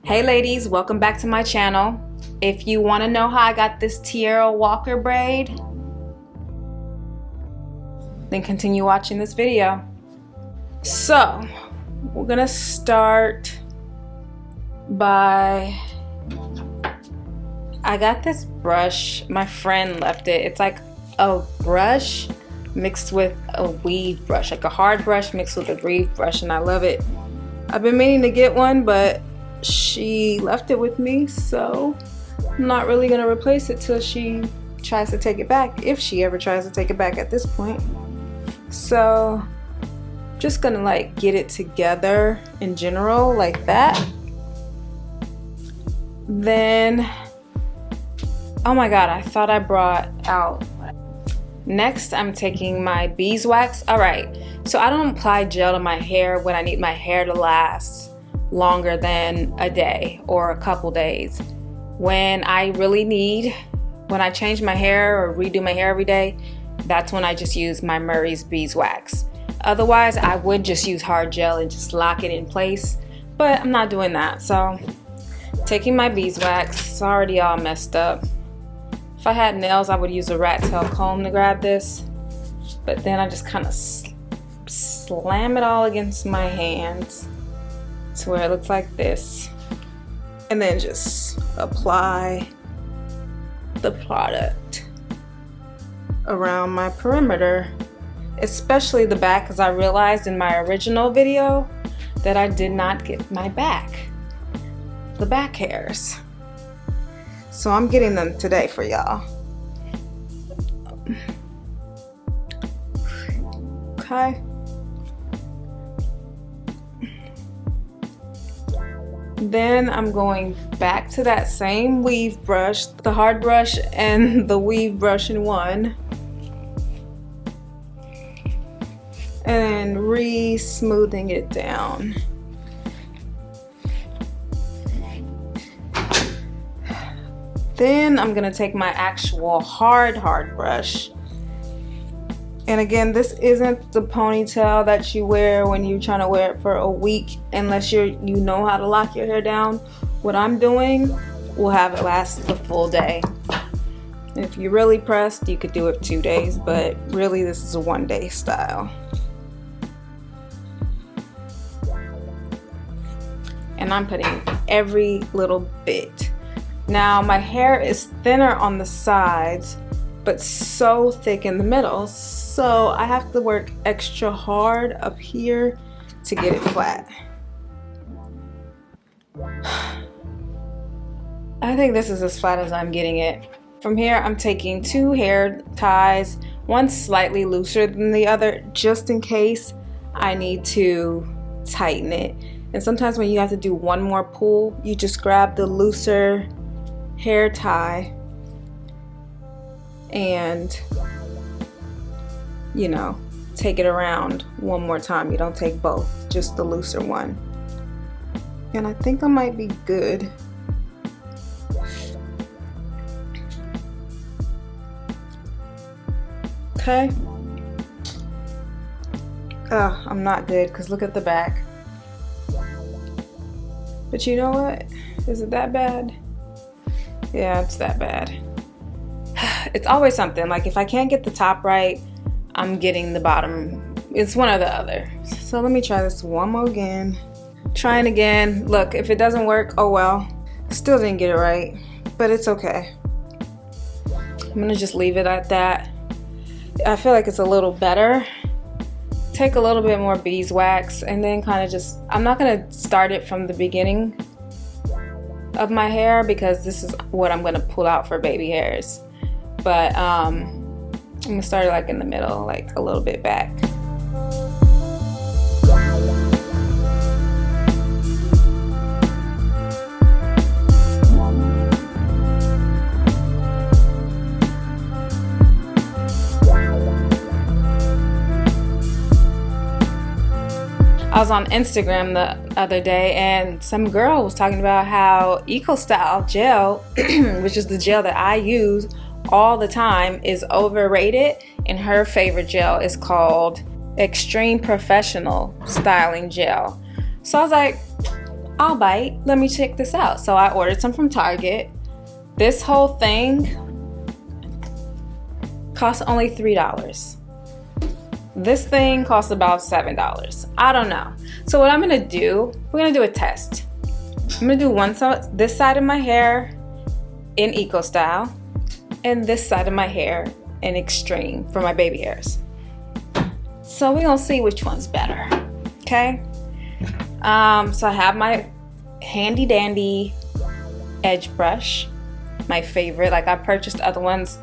Hey ladies, welcome back to my channel. If you want to know how I got this Teaira Walker braid, then continue watching this video. So, we're gonna start by, I got this brush, my friend left it. It's like a brush mixed with a weave brush, like a hard brush mixed with a weave brush, and I love it. I've been meaning to get one, but she left it with me, so I'm not really gonna replace it till she tries to take it back, if she ever tries to take it back at this point. So just gonna like get it together in general like that. Then, oh my god, I thought I brought out. Next, I'm taking my beeswax. All right, so I don't apply gel to my hair when I need my hair to last longer than a day or a couple days. When I really need, when I change my hair or redo my hair every day, that's when I just use my Murray's beeswax. Otherwise, I would just use hard gel and just lock it in place, but I'm not doing that. So, taking my beeswax, it's already all messed up. If I had nails, I would use a rat tail comb to grab this, but then I just kind of slam it all against my hands to where it looks like this, and then just apply the product around my perimeter, especially the back, because I realized in my original video that I did not get my back, the back hairs. So I'm getting them today for y'all. Okay. Then I'm going back to that same weave brush, the hard brush and the weave brush in one, and re-smoothing it down. Then I'm gonna take my actual hard brush. And again, this isn't the ponytail that you wear when you're trying to wear it for a week, unless you know how to lock your hair down. What I'm doing will have it last the full day. And if you're really pressed, you could do it 2 days, but really this is a 1-day style. And I'm putting every little bit. Now my hair is thinner on the sides, but so thick in the middle, so I have to work extra hard up here to get it flat. I think this is as flat as I'm getting it. From here, I'm taking 2 hair ties, one slightly looser than the other, just in case I need to tighten it. And sometimes when you have to do one more pull, you just grab the looser hair tie and, you know, take it around one more time. You don't take both, just the looser one. And I think I might be good. Okay. Oh, I'm not good, because look at the back. But you know what? Is it that bad? Yeah, it's that bad. It's always something. Like if I can't get the top right, I'm getting the bottom. It's one or the other. So let me try this one more again. Trying again. Look, if it doesn't work, oh well. Still didn't get it right, but it's okay. I'm gonna just leave it at that. I feel like it's a little better. Take a little bit more beeswax and then kind of just, I'm not gonna start it from the beginning of my hair because this is what I'm gonna pull out for baby hairs. But I'm gonna start it like in the middle, like a little bit back. I was on Instagram the other day and some girl was talking about how EcoStyle gel, which is the gel that I use all the time, is overrated, and her favorite gel is called Extreme Professional Styling Gel. So I was like, I'll bite. Let me check this out. So I ordered some from Target. This whole thing costs only $3. This thing costs about $7. I don't know. So what I'm gonna do, we're gonna do a test. I'm gonna do one side, this side of my hair in Eco Style, and this side of my hair in Extreme for my baby hairs. So we're gonna see which one's better, okay? So I have my handy dandy edge brush, my favorite. Like I purchased other ones,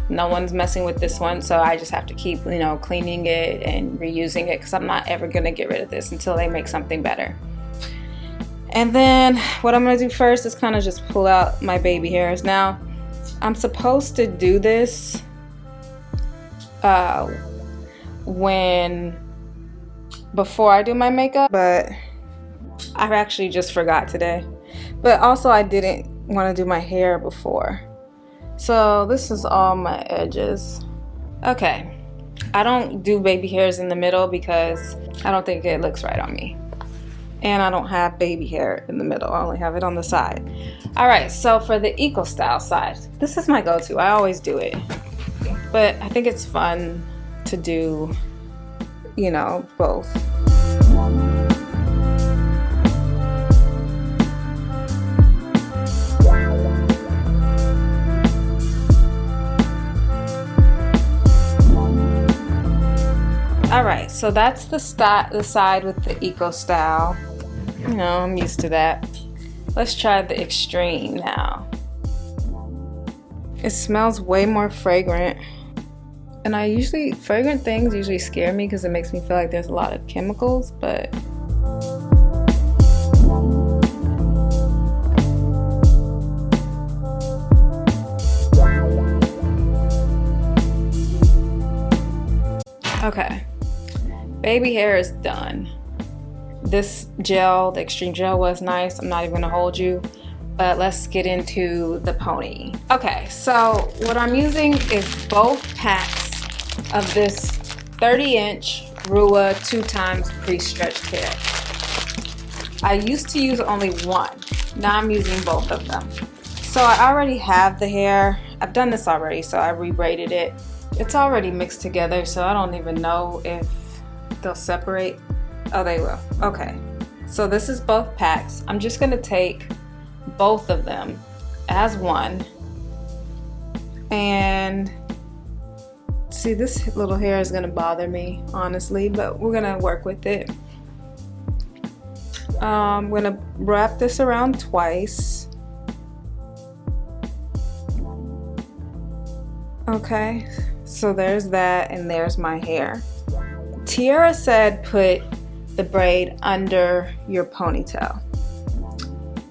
no one's messing with this one, so I just have to keep, you know, cleaning it and reusing it because I'm not ever gonna get rid of this until they make something better. And then what I'm gonna do first is kind of just pull out my baby hairs. Now, I'm supposed to do this before I do my makeup, but I actually just forgot today. But also I didn't want to do my hair before. So this is all my edges. Okay, I don't do baby hairs in the middle because I don't think it looks right on me. And I don't have baby hair in the middle, I only have it on the side. All right, so for the Eco Style side, this is my go-to, I always do it. But I think it's fun to do, you know, both. All right, so that's the side with the Eco Style. You know, I'm used to that. Let's try the Extreme now. It smells way more fragrant. And fragrant things usually scare me because it makes me feel like there's a lot of chemicals, but okay. Baby hair is done. This gel, the Extreme gel, was nice. I'm not even gonna hold you, but let's get into the pony. Okay, so what I'm using is both packs of this 30-inch Rua 2x pre-stretched hair. I used to use only one. Now I'm using both of them. So I already have the hair. I've done this already, so I re-braided it. It's already mixed together, so I don't even know if they'll separate. Oh, they will. Okay, so this is both packs. I'm just gonna take both of them as one, and see, this little hair is gonna bother me, honestly, but we're gonna work with it. I'm gonna wrap this around twice. Okay, so there's that, and there's my hair. Teaira said put the braid under your ponytail.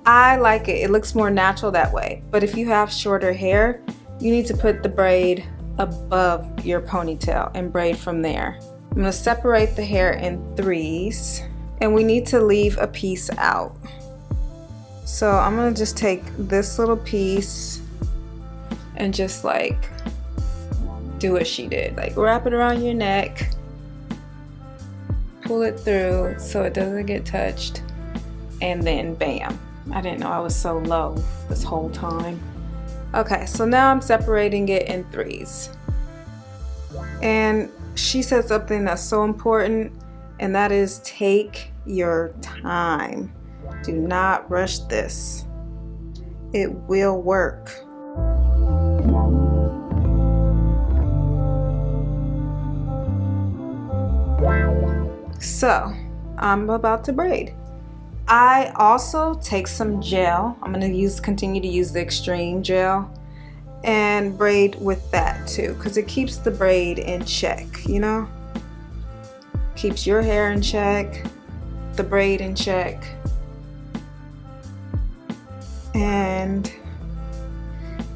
I like it. It looks more natural that way. But if you have shorter hair, you need to put the braid above your ponytail and braid from there. I'm going to separate the hair in threes, and we need to leave a piece out. So I'm going to just take this little piece and just like do what she did. Like wrap it around your neck. Pull it through so it doesn't get touched, and then bam. I didn't know I was so low this whole time. Okay, so now I'm separating it in threes. And she said something that's so important, and that is take your time. Do not rush this. It will work. So I'm about to braid. I also take some gel. I'm going to continue to use the Extreme gel and braid with that too, because it keeps the braid in check, you know? Keeps your hair in check, the braid in check. And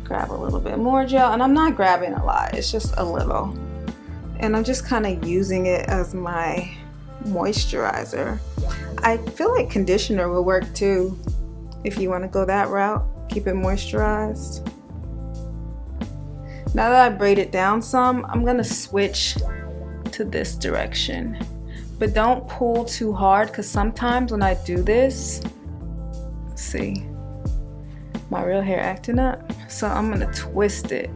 grab a little bit more gel, and I'm not grabbing a lot, it's just a little. And I'm just kind of using it as my moisturizer. I feel like conditioner will work too if you want to go that route. Keep it moisturized. Now that I braided down some, I'm gonna switch to this direction. But don't pull too hard, because sometimes when I do this, See, my real hair acting up. So I'm gonna twist it.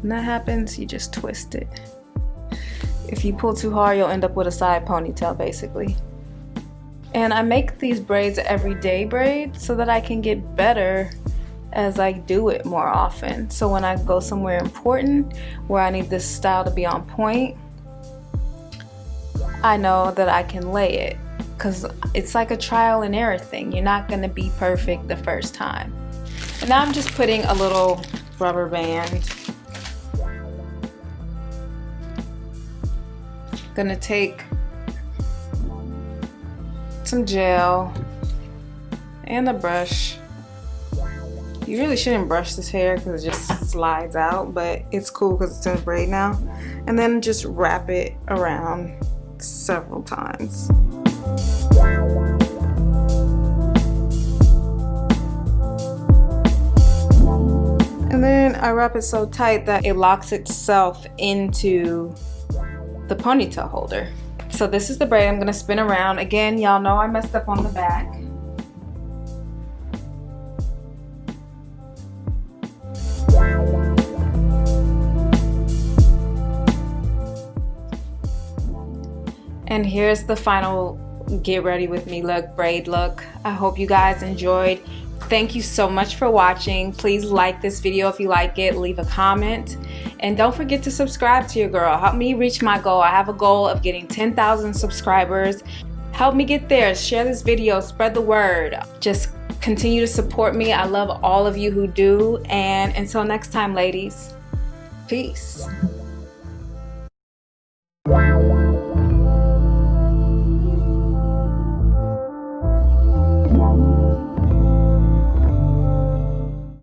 When that happens, you just twist it. If you pull too hard, you'll end up with a side ponytail basically. And I make these braids everyday braids so that I can get better as I do it more often. So when I go somewhere important where I need this style to be on point, I know that I can lay it, because it's like a trial and error thing. You're not gonna be perfect the first time. And now I'm just putting a little rubber band. Gonna take some gel and a brush. You really shouldn't brush this hair because it just slides out, but it's cool because it's in a braid now. And then just wrap it around several times. And then I wrap it so tight that it locks itself into the ponytail holder. So this is the braid I'm gonna spin around. Again, y'all know I messed up on the back. And here's the final get ready with me look, braid look. I hope you guys enjoyed. Thank you so much for watching. Please like this video if you like it, leave a comment, and don't forget to subscribe to your girl. Help me reach my goal. I have a goal of getting 10,000 subscribers. Help me get there. Share this video, spread the word. Just continue to support me. I love all of you who do, and until next time, ladies, peace.